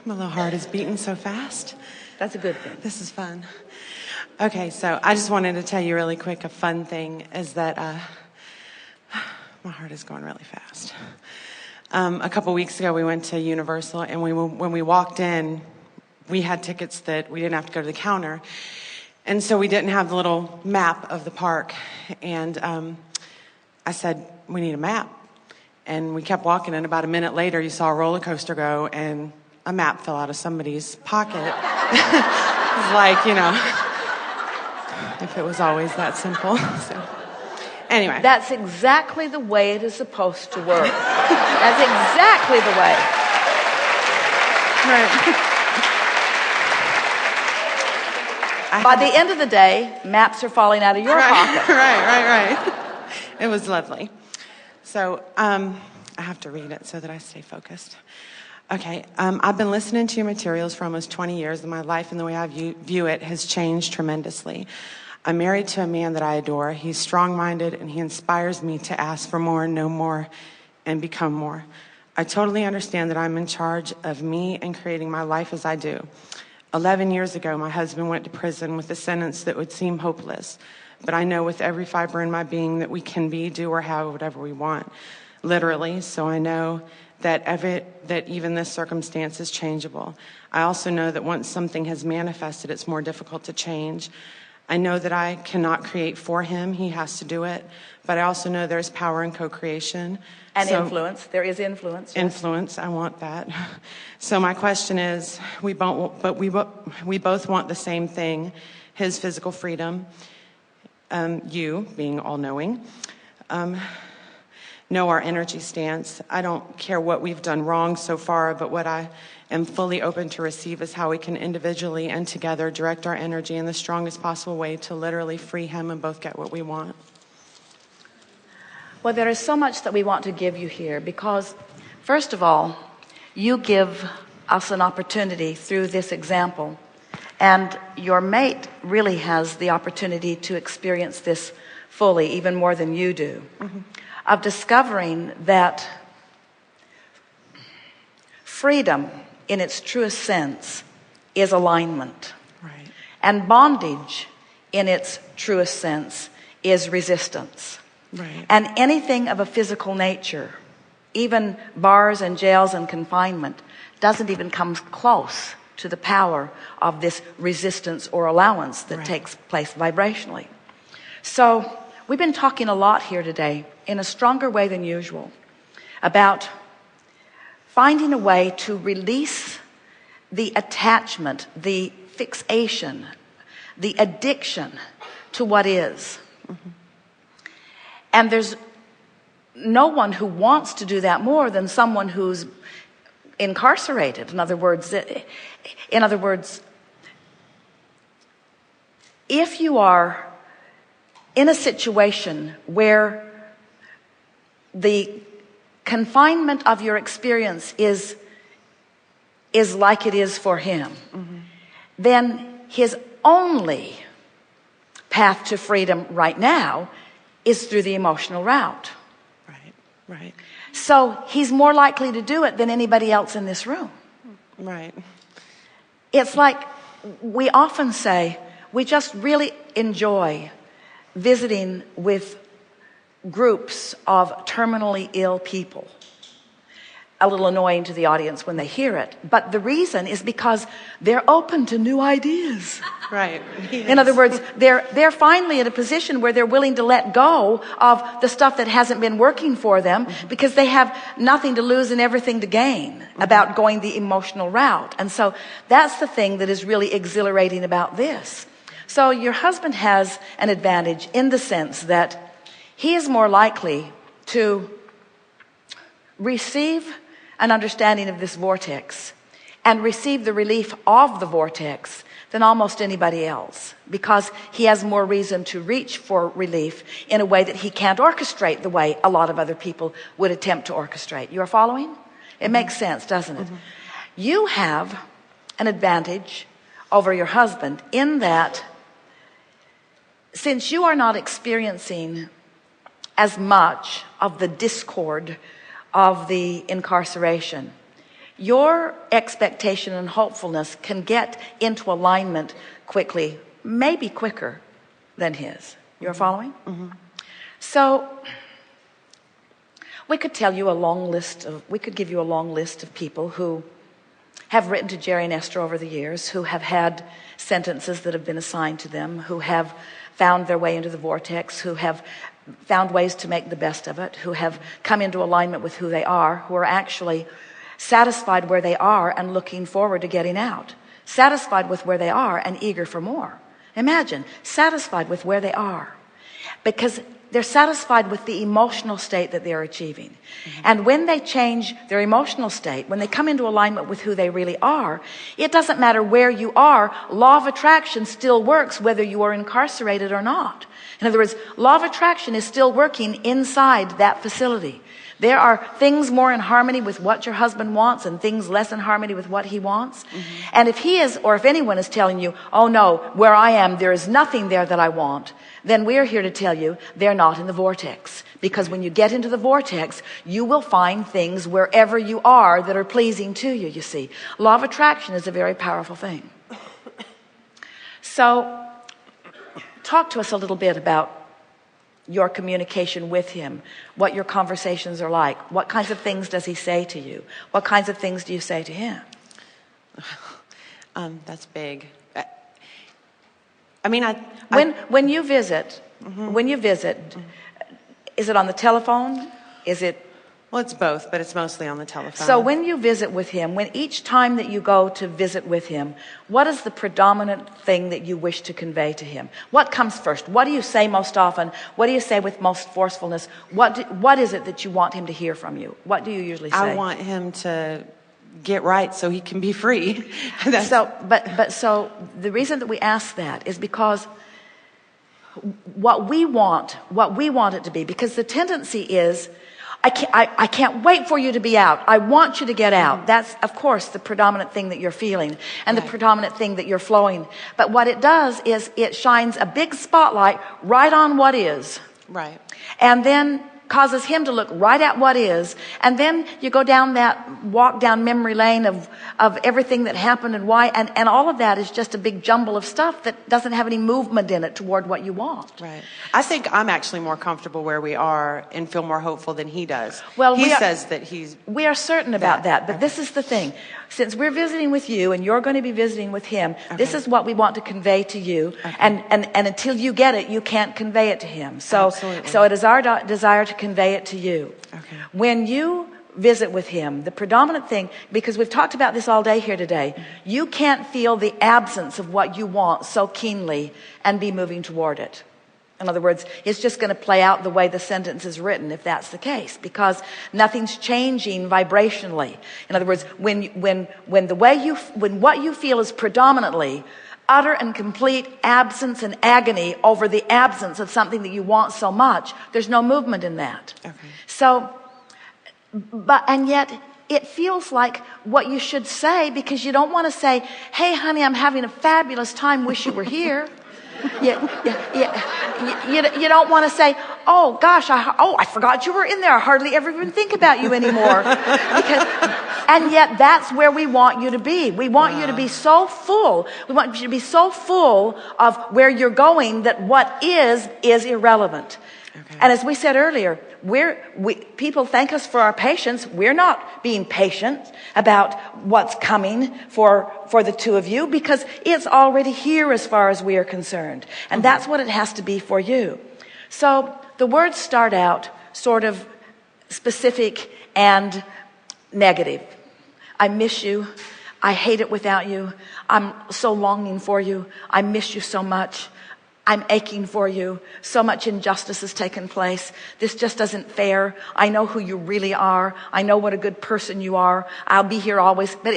My little heart is beating so fast. That's a good thing. This is fun. Okay, so I just wanted to tell you really quick, a fun thing is that my heart is going really fast. A couple weeks ago, we went to Universal, and when we walked in, we had tickets that we didn't have to go to the counter. And so we didn't have the little map of the park. And I said, we need a map. And we kept walking, and about a minute later, you saw a roller coaster go, and a map fell out of somebody's pocket. It was like, if it was always that simple. So, anyway. That's exactly the way it is supposed to work. That's exactly the way. Right. By the end of the day, maps are falling out of your pocket. Right. It was lovely. So I have to read it so that I stay focused. Okay, I've been listening to your materials for almost 20 years, and my life and the way I view it has changed tremendously. I'm married to a man that I adore. He's strong-minded, and he inspires me to ask for more, know more, and become more. I totally understand that I'm in charge of me and creating my life as I do. 11 years ago, my husband went to prison with a sentence that would seem hopeless. But I know with every fiber in my being that we can be, do, or have whatever we want, literally. So I know that even this circumstance is changeable. I also know that once something has manifested, it's more difficult to change. I know that I cannot create for him. He has to do it. But I also know there's power in co-creation. And influence. There is influence. Yes. Influence. I want that. So my question is, we both want the same thing, his physical freedom. You, being all-knowing, know our energy stance. I don't care what we've done wrong so far, but what I am fully open to receive is how we can individually and together direct our energy in the strongest possible way to literally free him and both get what we want. Well, there is so much that we want to give you here because, first of all, you give us an opportunity through this example, and your mate really has the opportunity to experience this fully, even more than you do, of discovering that freedom in its truest sense is alignment. Right. And bondage in its truest sense is resistance. Right. And anything of a physical nature, even bars and jails and confinement, doesn't even come close to the power of this resistance or allowance that takes place vibrationally. So we've been talking a lot here today in a stronger way than usual about finding a way to release the attachment, the fixation, the addiction to what is. And there's no one who wants to do that more than someone who's incarcerated. In other words, if you are in a situation where the confinement of your experience is like it is for him, then his only path to freedom right now is through the emotional route. Right. So he's more likely to do it than anybody else in this room. Right. It's like we often say, we just really enjoy visiting with groups of terminally ill people. A little annoying to the audience when they hear it, but the reason is because they're open to new ideas. Right. Yes. In other words, they're finally in a position where they're willing to let go of the stuff that hasn't been working for them because they have nothing to lose and everything to gain about going the emotional route. And so that's the thing that is really exhilarating about this. So your husband has an advantage in the sense that he is more likely to receive an understanding of this vortex and receive the relief of the vortex than almost anybody else, because he has more reason to reach for relief in a way that he can't orchestrate the way a lot of other people would attempt to orchestrate. You are following? It makes sense, doesn't it? You have an advantage over your husband in that since you are not experiencing as much of the discord of the incarceration, your expectation and hopefulness can get into alignment quickly, maybe quicker than his. You're following? Mm-hmm. So we could give you a long list of people who have written to Jerry and Esther over the years, who have had sentences that have been assigned to them, who have found their way into the vortex, who have found ways to make the best of it, who have come into alignment with who they are, who are actually satisfied where they are and looking forward to getting out, satisfied with where they are and eager for more. Imagine, satisfied with where they are, because they're satisfied with the emotional state that they're achieving. Mm-hmm. And when they change their emotional state, when they come into alignment with who they really are, it doesn't matter where you are. Law of attraction still works whether you are incarcerated or not. In other words, law of attraction is still working inside that facility. There are things more in harmony with what your husband wants and things less in harmony with what he wants. Mm-hmm. And if he is, or if anyone is telling you, oh no, where I am, there is nothing there that I want, then we're here to tell you they're not in the vortex. Because when you get into the vortex, you will find things wherever you are that are pleasing to you, you see. Law of attraction is a very powerful thing. So, talk to us a little bit about your communication with him, what your conversations are like. What kinds of things does he say to you? What kinds of things do you say to him? That's big. I mean, when you visit, Mm-hmm. Is it on the telephone? Is it? Well, it's both, but it's mostly on the telephone. So when you visit with him, when each time that you go to visit with him, what is the predominant thing that you wish to convey to him? What comes first? What do you say most often? What do you say with most forcefulness? What is it that you want him to hear from you? What do you usually say? I want him to get right so he can be free. So the reason that we ask that is because what we want it to be, because the tendency is, I can't wait for you to be out. I want you to get out. That's, of course, the predominant thing that you're feeling and the predominant thing that you're flowing. But what it does is it shines a big spotlight right on what is. Right. And then causes him to look right at what is. And then you go down walk down memory lane of everything that happened and why. And all of that is just a big jumble of stuff that doesn't have any movement in it toward what you want. Right. I think I'm actually more comfortable where we are and feel more hopeful than he does. Well, he says that he's... We are certain about that. But this is the thing. Since we're visiting with you and you're going to be visiting with him, this is what we want to convey to you. Okay. And until you get it, you can't convey it to him. So it is our desire to convey it to you. Okay. When you visit with him, the predominant thing, because we've talked about this all day here today, you can't feel the absence of what you want so keenly and be moving toward it. In other words, it's just going to play out the way the sentence is written if that's the case, because nothing's changing vibrationally. In other words, when what you feel is predominantly utter and complete absence and agony over the absence of something that you want so much, there's no movement in that. Okay. So, and yet it feels like what you should say, because you don't want to say, hey honey, I'm having a fabulous time, wish you were here. You don't want to say, oh gosh, I forgot you were in there. I hardly ever even think about you anymore. And yet that's where we want you to be. We want you to be so full. We want you to be so full of where you're going that what is irrelevant. Okay. And as we said earlier, people thank us for our patience. We're not being patient about what's coming for the two of you, because it's already here as far as we are concerned. And that's what it has to be for you. So the words start out sort of specific and negative. I miss you. I hate it without you. I'm so longing for you. I miss you so much. I'm aching for you. So much injustice has taken place. This just isn't fair. I know who you really are. I know what a good person you are. I'll be here always. But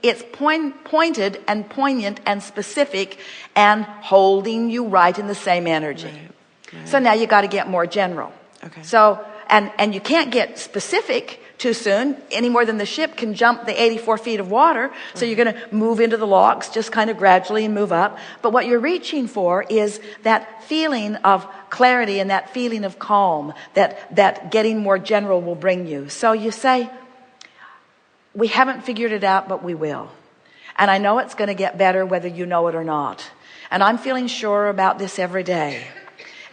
it's pointed and poignant and specific and holding you right in the same energy. Right. So now you got to get more general. Okay. So, and you can't get specific too soon, any more than the ship can jump the 84 feet of water. So you're going to move into the locks just kind of gradually and move up. But what you're reaching for is that feeling of clarity and that feeling of calm that getting more general will bring you. So you say, we haven't figured it out, but we will. And I know it's going to get better whether you know it or not. And I'm feeling sure about this every day.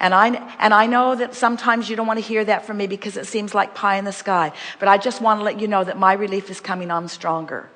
And I know that sometimes you don't want to hear that from me because it seems like pie in the sky. But I just want to let you know that my relief is coming on stronger.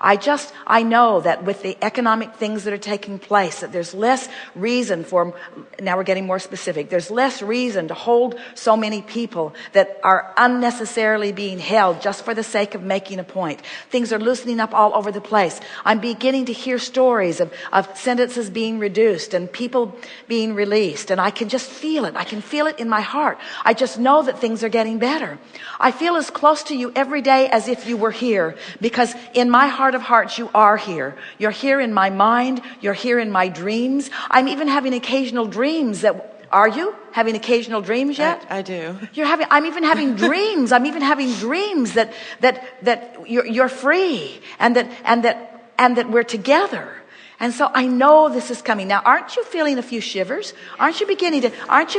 I know that with the economic things that are taking place, that there's less reason for, now we're getting more specific, there's less reason to hold so many people that are unnecessarily being held just for the sake of making a point. Things are loosening up all over the place. I'm beginning to hear stories of sentences being reduced and people being released, and I can just feel it. I can feel it in my heart. I just know that things are getting better. I feel as close to you every day as if you were here, because in my heart of hearts, you are here. You're here in my mind. You're here in my dreams. I'm even having occasional dreams that, are you having occasional dreams yet? I do. I'm even having dreams. I'm even having dreams that you're free and that we're together. And so I know this is coming. Now, aren't you feeling a few shivers? Aren't you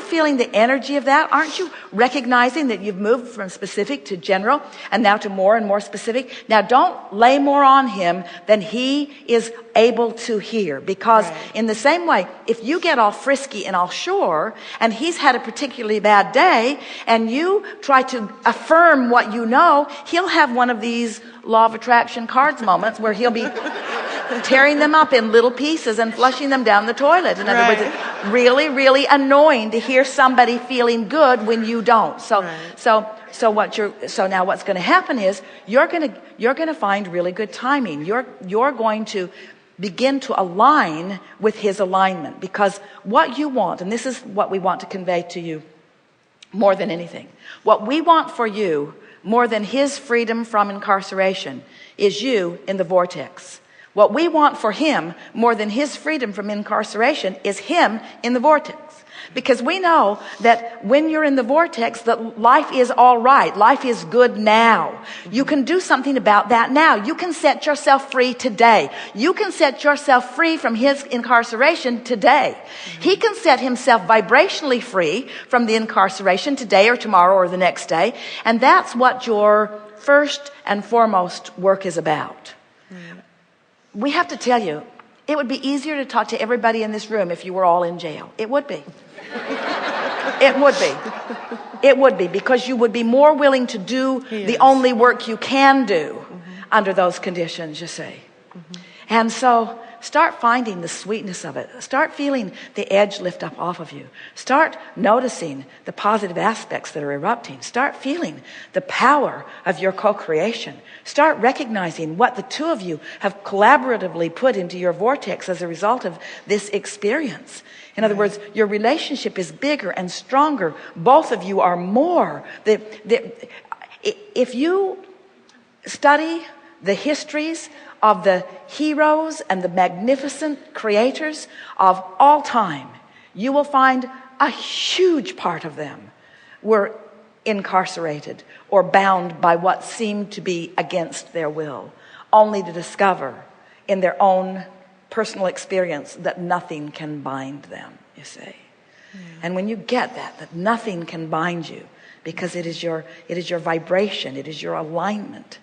feeling the energy of that? Aren't you recognizing that you've moved from specific to general and now to more and more specific? Now, don't lay more on him than he is able to hear, because in the same way, if you get all frisky and all sure, and he's had a particularly bad day, and you try to affirm what you know, he'll have one of these law of attraction cards moments where he'll be tearing them up in little pieces and flushing them down the toilet. In other words, it's really, really annoying to hear somebody feeling good when you don't. So now what's going to happen is you're going to find really good timing. You're going to begin to align with his alignment, because what you want, and this is what we want to convey to you more than anything, what we want for you more than his freedom from incarceration is you in the vortex. What we want for him more than his freedom from incarceration is him in the vortex. Because we know that when you're in the vortex, that life is all right. Life is good now. You can do something about that now. You can set yourself free today. You can set yourself free from his incarceration today. He can set himself vibrationally free from the incarceration today or tomorrow or the next day. And that's what your first and foremost work is about. We have to tell you, it would be easier to talk to everybody in this room if you were all in jail. It would be. It would be. It would be, because you would be more willing to do the only work you can do under those conditions, you see. And so start finding the sweetness of it. Start feeling the edge lift up off of you. Start noticing the positive aspects that are erupting. Start feeling the power of your co-creation. Start recognizing what the two of you have collaboratively put into your vortex as a result of this experience. In other words, your relationship is bigger and stronger. Both of you are more. If you study the histories of the heroes and the magnificent creators of all time, you will find a huge part of them were incarcerated or bound by what seemed to be against their will, only to discover in their own personal experience that nothing can bind them, you see. And when you get that nothing can bind you, because it is your vibration, it is your alignment,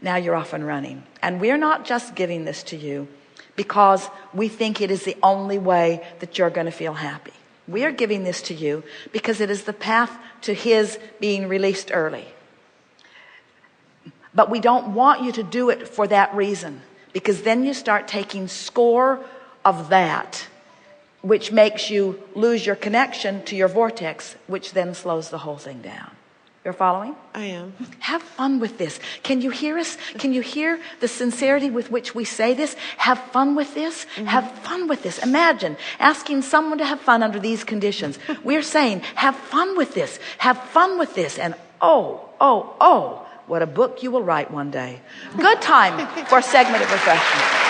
now you're off and running. And we're not just giving this to you because we think it is the only way that you're going to feel happy. We are giving this to you because it is the path to his being released early. But we don't want you to do it for that reason, because then you start taking score of that, which makes you lose your connection to your vortex, which then slows the whole thing down. You're following? I am. Have fun with this. Can you hear us? Can you hear the sincerity with which we say this? Have fun with this. Have fun with this. Imagine asking someone to have fun under these conditions. We're saying, have fun with this. Have fun with this. And oh, what a book you will write one day. Good time for a segment of refreshment.